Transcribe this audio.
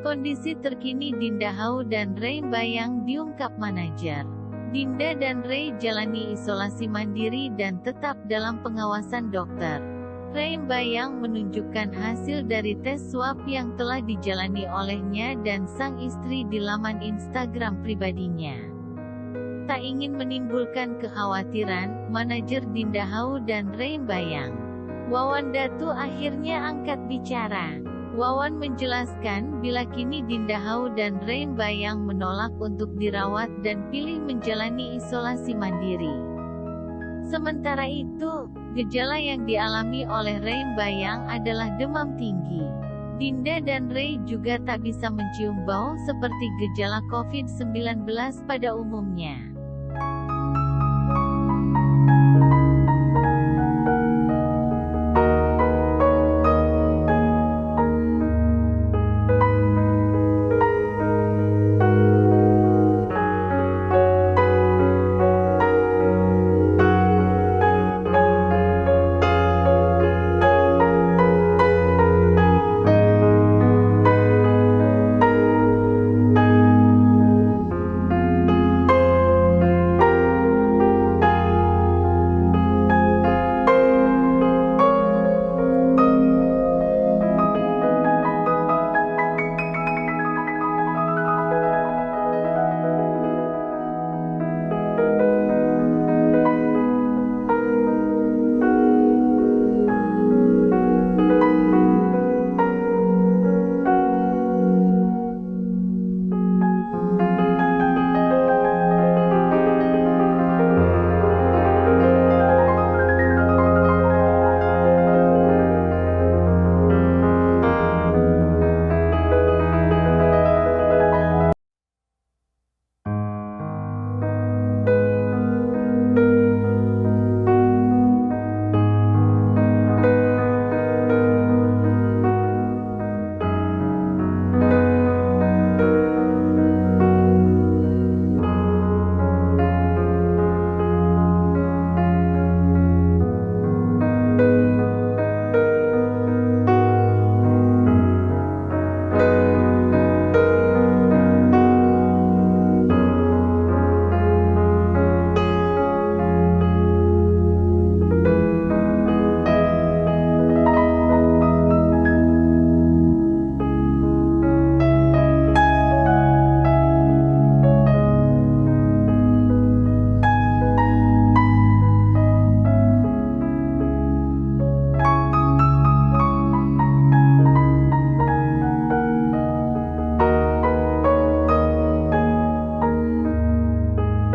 Kondisi terkini Dinda Hau dan Ray Bayang diungkap manajer. Dinda dan Ray jalani isolasi mandiri dan tetap dalam pengawasan dokter. Ray Bayang menunjukkan hasil dari tes swab yang telah dijalani olehnya dan sang istri di laman Instagram pribadinya. Tak ingin menimbulkan kekhawatiran, manajer Dinda Hau dan Ray Bayang, Wawan Datu akhirnya angkat bicara. Wawan menjelaskan bila kini Dinda Hau dan Ray Bayang menolak untuk dirawat dan pilih menjalani isolasi mandiri. Sementara itu, gejala yang dialami oleh Ray Bayang adalah demam tinggi. Dinda dan Ray juga tak bisa mencium bau seperti gejala COVID-19 pada umumnya.